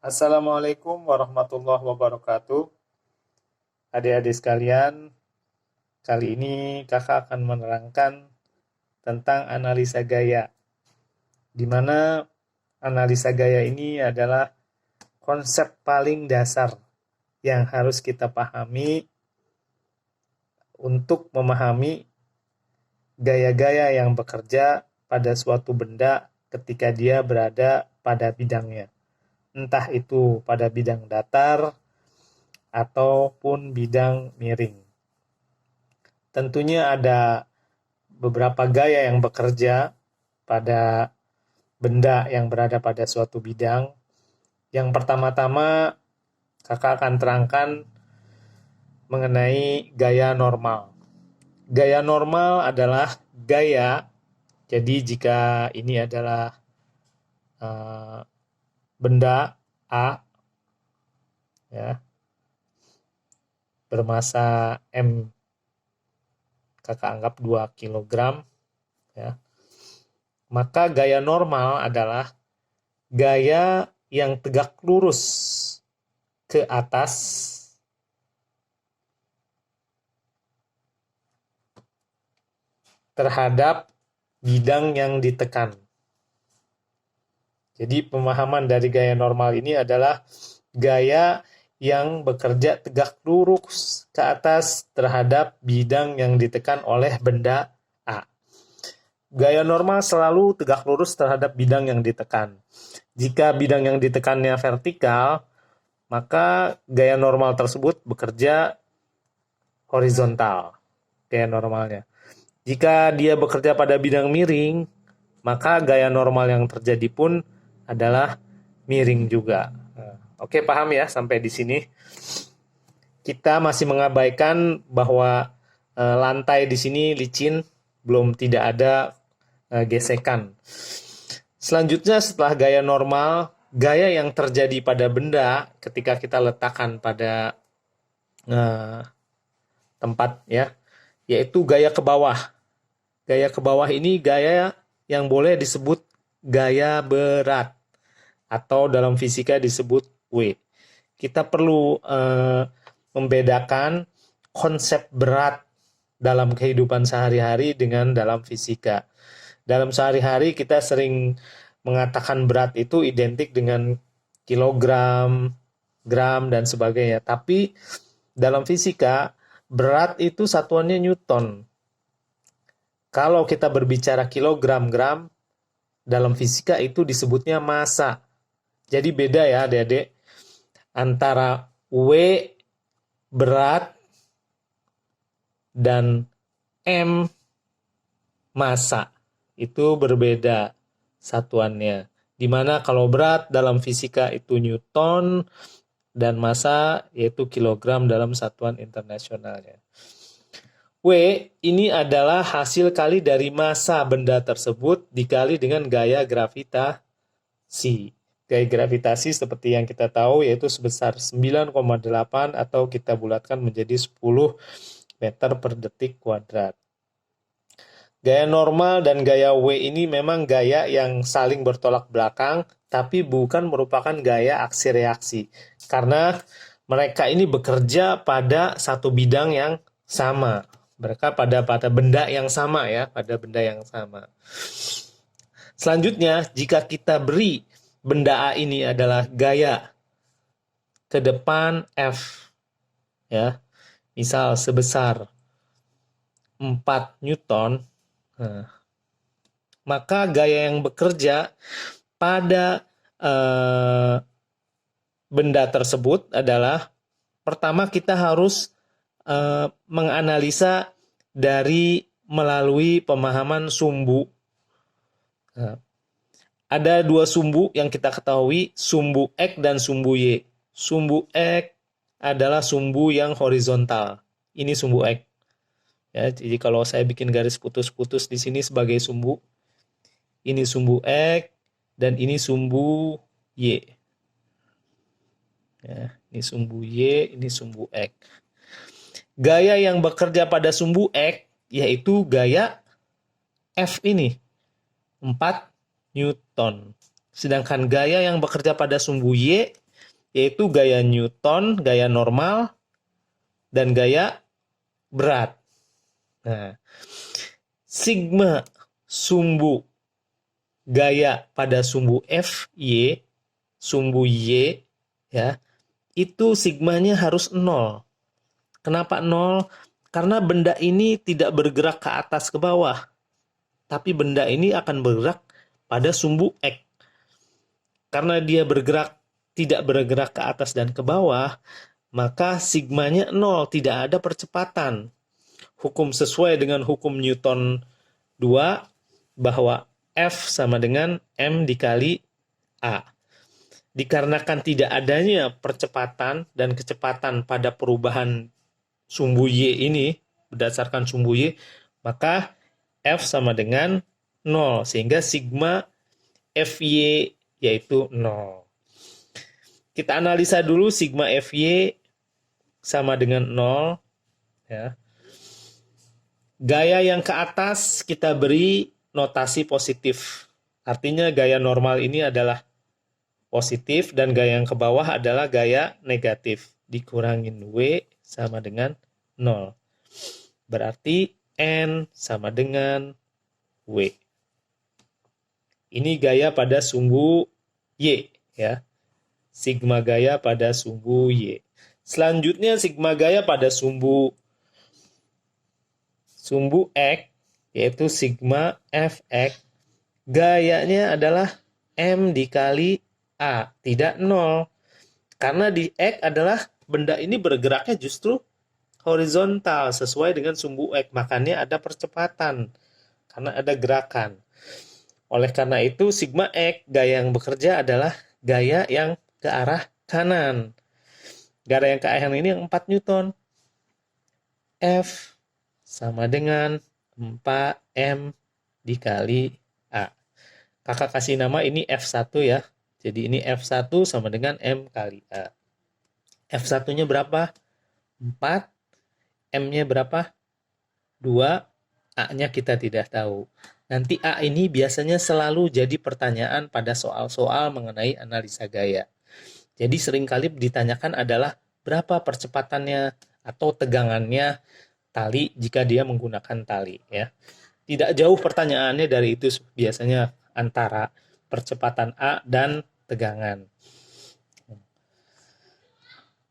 Assalamualaikum warahmatullahi wabarakatuh. Adik-adik sekalian, kali ini kakak akan menerangkan tentang analisa gaya, di mana analisa gaya ini adalah konsep paling dasar yang harus kita pahami untuk memahami gaya-gaya yang bekerja pada suatu benda ketika dia berada pada bidangnya. Entah itu pada bidang datar ataupun bidang miring. Tentunya ada beberapa gaya yang bekerja pada benda yang berada pada suatu bidang. Yang pertama-tama kakak akan terangkan mengenai gaya normal. Gaya normal adalah gaya, jadi jika ini adalah benda A, ya, bermasa M, kakak anggap 2 kilogram, ya. Maka gaya normal adalah gaya yang tegak lurus ke atas terhadap bidang yang ditekan. Jadi pemahaman dari gaya normal ini adalah gaya yang bekerja tegak lurus ke atas terhadap bidang yang ditekan oleh benda A. Gaya normal selalu tegak lurus terhadap bidang yang ditekan. Jika bidang yang ditekannya vertikal, maka gaya normal tersebut bekerja horizontal, gaya normalnya. Jika dia bekerja pada bidang miring, maka gaya normal yang terjadi pun adalah miring juga. Oke, paham ya sampai di sini? Kita masih mengabaikan bahwa lantai di sini licin, belum tidak ada gesekan. Selanjutnya setelah gaya normal, gaya yang terjadi pada benda ketika kita letakkan pada tempat, ya, yaitu gaya ke bawah. Gaya ke bawah ini gaya yang boleh disebut gaya berat atau dalam fisika disebut W. Kita perlu membedakan konsep berat dalam kehidupan sehari-hari dengan dalam fisika. Dalam sehari-hari kita sering mengatakan berat itu identik dengan kilogram, gram, dan sebagainya. Tapi dalam fisika, berat itu satuannya Newton. Kalau kita berbicara kilogram, gram, dalam fisika itu disebutnya massa. Jadi beda ya adik-adik, antara W berat dan M massa. Itu berbeda satuannya. Dimana kalau berat dalam fisika itu Newton dan massa yaitu kilogram dalam satuan internasionalnya. W ini adalah hasil kali dari massa benda tersebut dikali dengan gaya gravitasi. Gaya gravitasi seperti yang kita tahu yaitu sebesar 9,8 atau kita bulatkan menjadi 10 meter per detik kuadrat. Gaya normal dan gaya W ini memang gaya yang saling bertolak belakang, tapi bukan merupakan gaya aksi reaksi. Karena mereka ini bekerja pada satu bidang yang sama. Mereka pada benda yang sama ya, pada benda yang sama. Selanjutnya, jika kita beri benda A ini adalah gaya ke depan F, ya, misal sebesar 4 Newton, maka gaya yang bekerja pada benda tersebut adalah, pertama kita harus menganalisa dari melalui pemahaman sumbu. Ada dua sumbu yang kita ketahui, sumbu X dan sumbu Y. Sumbu X adalah sumbu yang horizontal. Ini sumbu X. Ya, jadi kalau saya bikin garis putus-putus di sini sebagai sumbu, ini sumbu X dan ini sumbu Y. Ya, ini sumbu Y, ini sumbu X. Gaya yang bekerja pada sumbu X yaitu gaya F ini, 4 Newton. Sedangkan gaya yang bekerja pada sumbu Y yaitu gaya Newton, gaya normal, dan gaya berat. Nah, sigma sumbu gaya pada sumbu Fy, sumbu Y, ya, itu sigmanya harus 0. Kenapa 0? Karena benda ini tidak bergerak ke atas ke bawah, tapi benda ini akan bergerak pada sumbu X. Karena dia tidak bergerak ke atas dan ke bawah, maka sigmanya 0, tidak ada percepatan. Hukum sesuai dengan hukum Newton 2, bahwa F sama dengan M dikali A. Dikarenakan tidak adanya percepatan dan kecepatan pada perubahan sumbu Y ini, berdasarkan sumbu Y, maka F sama dengan 0, sehingga sigma Fy yaitu 0. Kita analisa dulu sigma Fy sama dengan 0. Ya. Gaya yang ke atas kita beri notasi positif. Artinya gaya normal ini adalah positif dan gaya yang ke bawah adalah gaya negatif. Dikurangin W sama dengan 0. Berarti N sama dengan W. Ini gaya pada sumbu Y, ya. Sigma gaya pada sumbu Y. Selanjutnya sigma gaya pada sumbu X, yaitu sigma Fx. Gayanya adalah M dikali A, tidak 0. Karena di X adalah benda ini bergeraknya justru horizontal sesuai dengan sumbu X. Makanya ada percepatan, karena ada gerakan. Oleh karena itu, sigma X, gaya yang bekerja adalah gaya yang ke arah kanan. Gaya yang ke arah kanan ini 4 Newton. F sama dengan 4M dikali A. Kakak kasih nama ini F1 ya. Jadi ini F1 sama dengan M kali A. F1-nya berapa? 4. M-nya berapa? 2. A-nya kita tidak tahu. Nanti A ini biasanya selalu jadi pertanyaan pada soal-soal mengenai analisa gaya. Jadi seringkali ditanyakan adalah berapa percepatannya atau tegangannya tali jika dia menggunakan tali, ya. Tidak jauh pertanyaannya dari itu, biasanya antara percepatan A dan tegangan.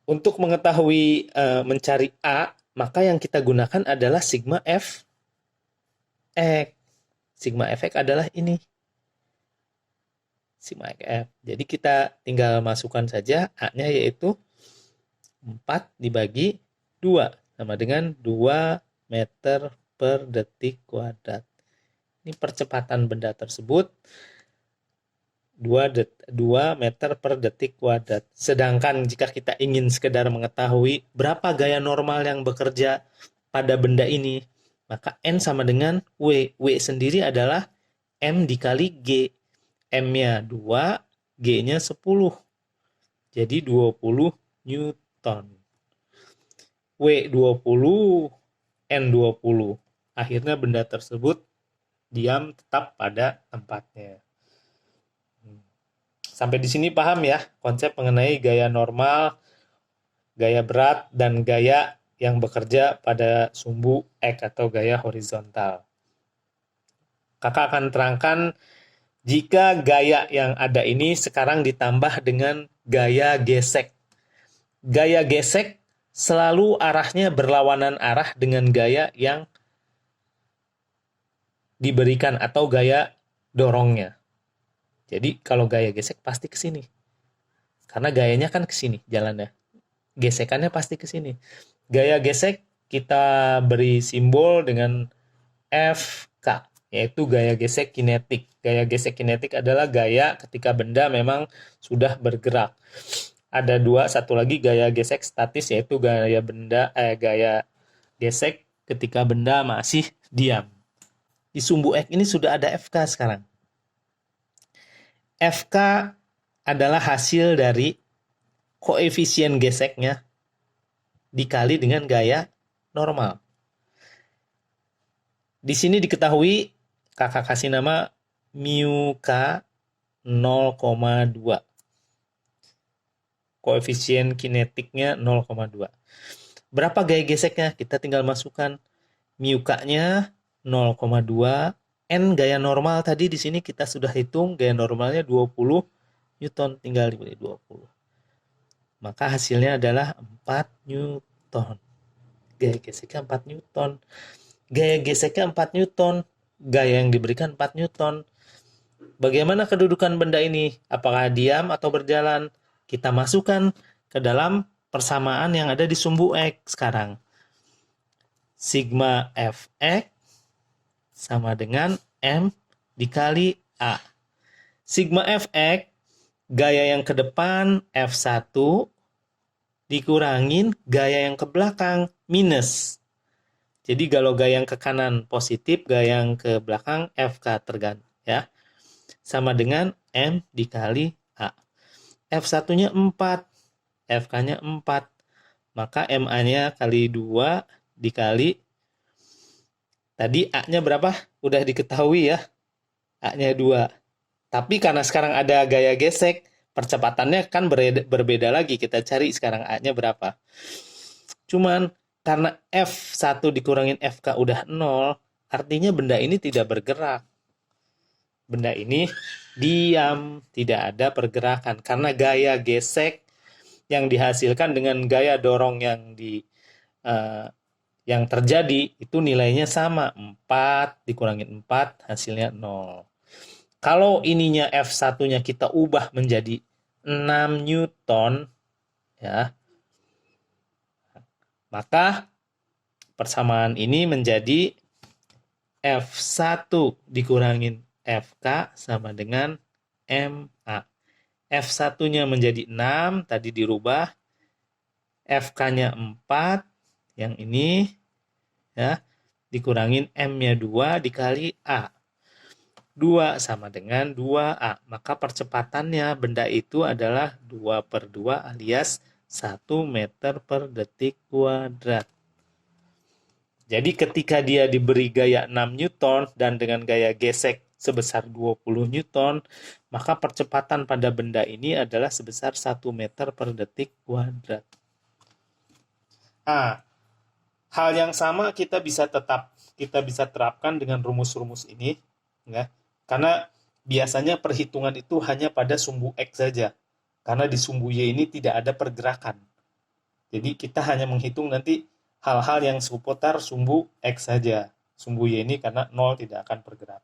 Untuk mengetahui mencari A, maka yang kita gunakan adalah sigma F X. Sigma Fx adalah ini. Sigma F. Jadi kita tinggal masukkan saja A-nya, yaitu 4 dibagi 2 sama dengan 2 meter per detik kuadrat. Ini percepatan benda tersebut 2 meter per detik kuadrat. Sedangkan jika kita ingin sekedar mengetahui berapa gaya normal yang bekerja pada benda ini, maka N sama dengan W. W sendiri adalah M dikali G. M-nya 2, G-nya 10. Jadi 20 Newton. W 20, N 20. Akhirnya benda tersebut diam tetap pada tempatnya. Sampai di sini paham ya konsep mengenai gaya normal, gaya berat, dan gaya yang bekerja pada sumbu X atau gaya horizontal. Kakak akan terangkan jika gaya yang ada ini sekarang ditambah dengan gaya gesek. Gaya gesek selalu arahnya berlawanan arah dengan gaya yang diberikan atau gaya dorongnya. Jadi kalau gaya gesek pasti ke sini. Karena gayanya kan ke sini jalannya. Gesekannya pasti ke sini. Gaya gesek kita beri simbol dengan FK, yaitu gaya gesek kinetik. Gaya gesek kinetik adalah gaya ketika benda memang sudah bergerak. Ada satu lagi gaya gesek statis, yaitu gaya gesek ketika benda masih diam. Di sumbu X ini sudah ada FK sekarang. FK adalah hasil dari koefisien geseknya dikali dengan gaya normal. Di sini diketahui kakak kasih nama mu K 0,2. koefisien kinetiknya 0,2. Berapa gaya geseknya? Kita tinggal masukkan mu K-nya 0,2. N gaya normal tadi di sini kita sudah hitung, gaya normalnya 20 Newton, tinggal dibagi 20. Maka hasilnya adalah 4 Newton. Gaya geseknya 4 Newton. Gaya geseknya 4 Newton. Gaya yang diberikan 4 Newton. Bagaimana kedudukan benda ini? Apakah diam atau berjalan? Kita masukkan ke dalam persamaan yang ada di sumbu X sekarang. Sigma Fx sama dengan M dikali A. Sigma Fx, gaya yang ke depan F1 dikurangin gaya yang ke belakang minus. Jadi kalau gaya yang ke kanan positif, gaya yang ke belakang FK tergantung ya. Sama dengan M dikali A. F1-nya 4, FK-nya 4. Maka MA-nya kali 2 dikali, tadi A-nya berapa? Udah diketahui ya. A-nya 2. Tapi karena sekarang ada gaya gesek, percepatannya kan berbeda lagi. Kita cari sekarang A-nya berapa. Cuman karena F1 dikurangin FK udah 0, artinya benda ini tidak bergerak. Benda ini diam, tidak ada pergerakan. Karena gaya gesek yang dihasilkan dengan gaya dorong yang terjadi itu nilainya sama, 4 dikurangin 4 hasilnya 0. Kalau ininya F1-nya kita ubah menjadi 6 Newton ya, maka persamaan ini menjadi F1 dikurangin FK sama dengan MA. F1-nya menjadi 6, tadi dirubah. FK-nya 4, yang ini ya, dikurangin M-nya 2 dikali A. 2 sama dengan 2A. Maka percepatannya benda itu adalah 2/2 alias 1 meter per detik kuadrat. Jadi ketika dia diberi gaya 6 Newton dan dengan gaya gesek sebesar 20 Newton, maka percepatan pada benda ini adalah sebesar 1 meter per detik kuadrat. Nah, hal yang sama kita bisa terapkan dengan rumus-rumus ini, ya. Karena biasanya perhitungan itu hanya pada sumbu X saja. Karena di sumbu Y ini tidak ada pergerakan. Jadi kita hanya menghitung nanti hal-hal yang seputar sumbu X saja. Sumbu Y ini karena 0 tidak akan bergerak.